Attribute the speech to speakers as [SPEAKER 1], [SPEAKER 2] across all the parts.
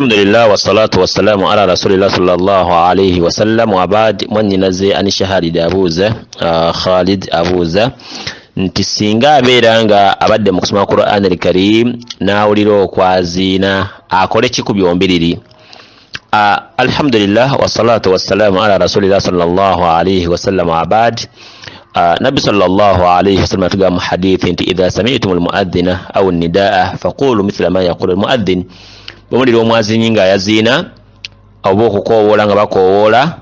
[SPEAKER 1] Alhamdulillah wassalatu wassalamu ala rasulillah sallallahu alayhi wasallam wa ba'd. Mwanyinaze anishahadi abuza Khalid abuza nti singa abeera nga abadde mu kusoma Qur'an al-Karim nawulira okwazina akole kikubyombiriri. Alhamdulillah wassalatu wassalamu ala rasulillah sallallahu alayhi wasallam wa ba'd. Nabi sallallahu alayhi wasallam atuga mu hadith nti idha sami'tumul muadhdhina aw an-nidaa faqulu mithla ma yaqulu al-muadhdhin. Bamulira omwazinyi nga yazina oba okukoowola nga bakoowola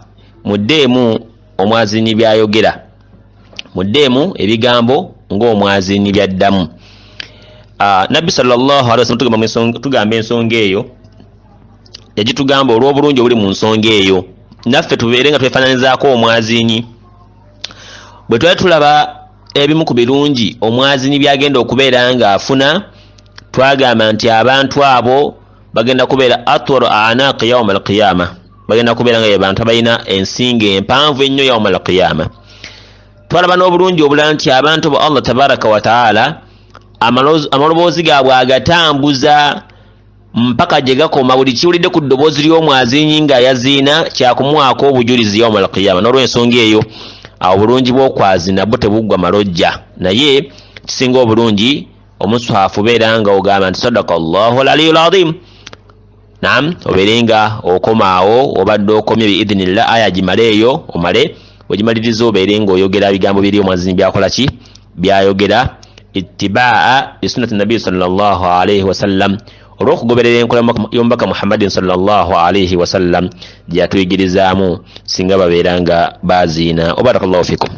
[SPEAKER 1] muddeemu omwazinyi byayogera, muddeemu ebigambo ng'omwazinyi byaddamu. Nabbi sallallahu alaihi wasallam tugamba ensonga eyo yagitugamba olw'obulungi obuli mu nsonga eyo, naffe tubeere nga twefaananizaako omwazinyi. Bwe twali tulaba ebimu ku birungi omwazinyi byagenda okubeera ng'afuna, twagamba nti abantu abo bagenda kubeera atwaru anaqi yawm al-qiyama, bagenda kubeera nga abantu abalina ensingo empanvu ennyo yawm al-qiyama. Twalaba n'obulungi obulala nti abantu ba Allah tabaraka wa taala amaloboozi gaabwe agatambuza mpaka gye gakoma, buli kiwulidde ku ddoboozi ly'omwazinyi nga yaziina kyakumuwaako obujulizi yawm al-qiyama. N'olw'ensonga eyo obulungi bw'okwazina bwo tebuggwa malojja, naye kisinga obulungi omuswafu beera nga ogamba nti sadaqa Allahu al-aliyyul azim. Naam, oberenga okomaawo obadde okomye biidhnillah aya gimale eyo omale, wegimaliriza obeere nga oyogera bigambo biri omwazinyi byakola ki byayogera, ittibaa li sunnati nabi sallallahu alayhi wasallam, olw'okugoberera enkola y'omubaka Muhammadin sallallahu alayhi wasallam gye yatuyigirizaamu singa babeera nga baziina. Barakallahu fikum.